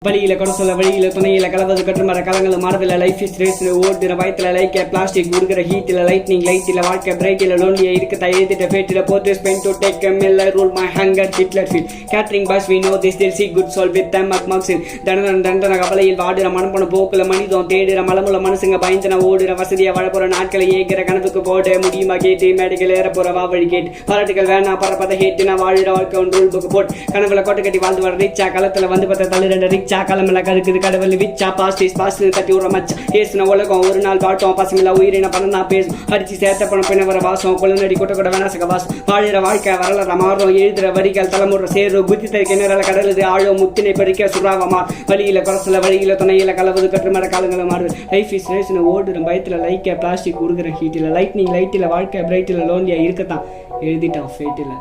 வழியில கொடசல வழியில துணையில கலவது கட்டுமர கலங்கள் மாறதில்ல லைஃப் இஸ் ரேஸ் ஓடுற வயத்துல லைக் பிளாஸ்டிக் கொடுக்குற ஹீட்டில் லைட்னிங் லைட்டில் வாழ்க்கை பிரைட்டில் லோன்லியா இருக்க தயத்திட்ட battle portrays pain to take mill rule my hunger Hitler feel catering pass we know this till see good soul with them அக் மக்ஸின் தண்டன கவலையில் வாடுற மனப்போன போக்குல மனிதம் தேடுற மலமுள்ள மனசுங்க பயந்தன ஓடுற வசதியா வாழப்போற நாட்களை ஏகிற கனவுக்கு போட முடியுமா கேட்டு மேடிக்கல் ஏற போற வாவழி கேட்டு பாராட்டுகள் வேணா பரப்பத ஹேட்டு நான் வாழுற வாழ்க்கை ஒன்று ரூல் புக்கு போட்டு கனவுல கோட்டை கட்டி வாழ்ந்து வர ரிச்சா களத்துல வந்து பார்த்த தள்ளு ரெண்டு ரிச்சா காலமில்ல கருக்குது கடவுள் விச்சா பாஸ்ட் தட்டி விடுற மச்சா பேசின உலகம் ஒரு நாள் பாட்டம் பசங்கள உயிரின பணம் தான் பேசும் அடிச்சு சேர்த்த பணம் பின்ன வர வாசம் குழந்தை கொட்ட கூட வேணாசக வாசம் வாழுற வாழ்க்கை வரலாற மாறும் எழுதுற வரிகள் தலைமுறை சேரும் புத்தி தரிக்க நிறல கடலுது ஆழம் முத்தினை பறிக்க சுறாவமா வழியில குரசல வழியில துணையில கலவது கட்டுமர காலங்களை மாறுது லைஃப் இஸ் ரேஸ்னு ஓடுற பயத்துல லைக்க பிளாஸ்டிக் உருகிற ஹீட்டில் லைட்னிங் லைட்டில் வாழ்க்கை பிரைட்டில் லோன்லியா இருக்கத்தான் எழுதிட்டான் ஃபேட்டில்